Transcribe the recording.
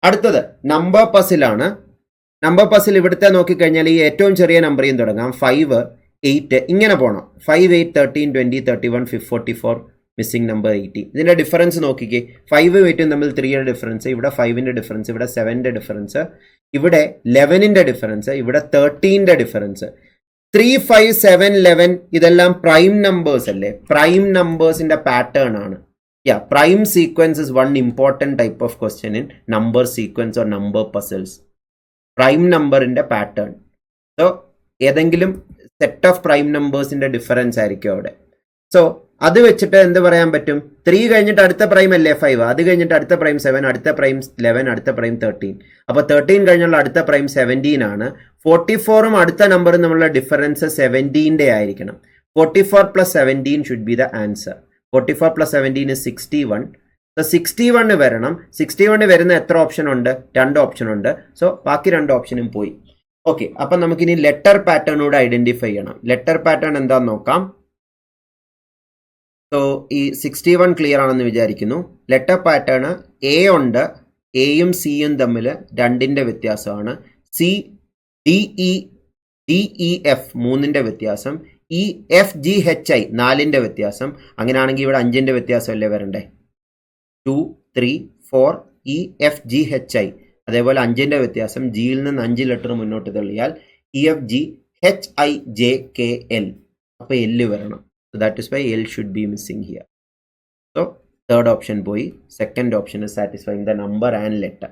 അടുത്തത് number പസിലാണ്. Number puzzle ഇവിടുത്തെ നോക്കിക്കഴിഞ്ഞാൽ ഈ ഏറ്റവും ചെറിയ നമ്പറിൽ നിന്ന് തുടങ്ങാം. 5, 8 ഇങ്ങനെ പോകണം. 5, 8, 13, 20, 31, 44 മിസ്സിംഗ് നമ്പർ 80. ഇതിൻ്റെ ഡിഫറൻസ് നോക്കിക്കേ. 5 8 തമ്മിൽ 3യുടെ ഡിഫറൻസ്, ഇവിടെ 5ൻ്റെ ഡിഫറൻസ്, ഇവിടെ 7ൻ്റെ ഡിഫറൻസ്, ഇവിടെ 11ൻ്റെ ഡിഫറൻസ്, ഇവിടെ 13ൻ്റെ ഡിഫറൻസ്. 3, 5, 7, 11 ഇതെല്ലാം പ്രൈം നമ്പേഴ്സ് അല്ലേ? പ്രൈം നമ്പേഴ്സിൻ്റെ പാറ്റേൺ ആണ്. Prime sequence is one important type of question in number sequence or number puzzles. Prime number in the pattern. So, ഏതെങ്കിലും സെറ്റ് ഓഫ് പ്രൈം നമ്പേഴ്സിന്റെ ഡിഫറൻസ് ആയിരിക്കും അവിടെ. So അത് വെച്ചിട്ട് എന്ത് പറയാൻ പറ്റും? 3 കഴിഞ്ഞിട്ട് അടുത്ത പ്രൈം അല്ലേ 5, അത് കഴിഞ്ഞിട്ട് അടുത്ത പ്രൈം 7, അടുത്ത പ്രൈം 11, അടുത്ത പ്രൈം 13. അപ്പോൾ 13 കഴിഞ്ഞുള്ള അടുത്ത പ്രൈം 17 ആണ്. 44ഉം അടുത്ത നമ്പറും തമ്മിലുള്ള ഡിഫറൻസ് 17ന്റെ ആയിരിക്കണം. 44 plus 17 should be the answer. 44 plus 17 is 61. So 61 വരണം. 61 വരുന്ന എത്ര ഓപ്ഷൻ ഉണ്ട്? 2 ഓപ്ഷൻ ഉണ്ട്. സോ ബാക്കി 2 ഓപ്ഷനും പോയി. ഓക്കെ, അപ്പം നമുക്കിനി ലെറ്റർ പാറ്റേൺ കൂടെ ഐഡന്റിഫൈ ചെയ്യണം. ലെറ്റർ പാറ്റേൺ എന്താന്ന് നോക്കാം. സോ ഈ 61 ക്ലിയർ ആണെന്ന് വിചാരിക്കുന്നു. ലെറ്റർ പാറ്റേൺ എ ഉണ്ട്, എയും സിയും തമ്മിൽ 2ന്റെ വ്യത്യാസമാണ്. സി ഡി ഇ എഫ് 3ന്റെ വ്യത്യാസം. ഈ എഫ് ജി എച്ച് ഐ 4ന്റെ വ്യത്യാസം. അങ്ങനെയാണെങ്കിൽ ഇവിടെ 5ന്റെ വ്യത്യാസമല്ലേ വരണ്ടേ? 2, 3, 4 E F G H I. അതേപോലെ 5ന്റെ വ്യത്യാസം. ജിയിൽ നിന്ന് 5 ലെറ്റർ മുന്നോട്ട് തള്ളിയാൽ E F G H I J K L. അപ്പോൾ എൽ വരണം. So that is why L should be missing here. So third option പോയി. Second option is satisfying the number and letter.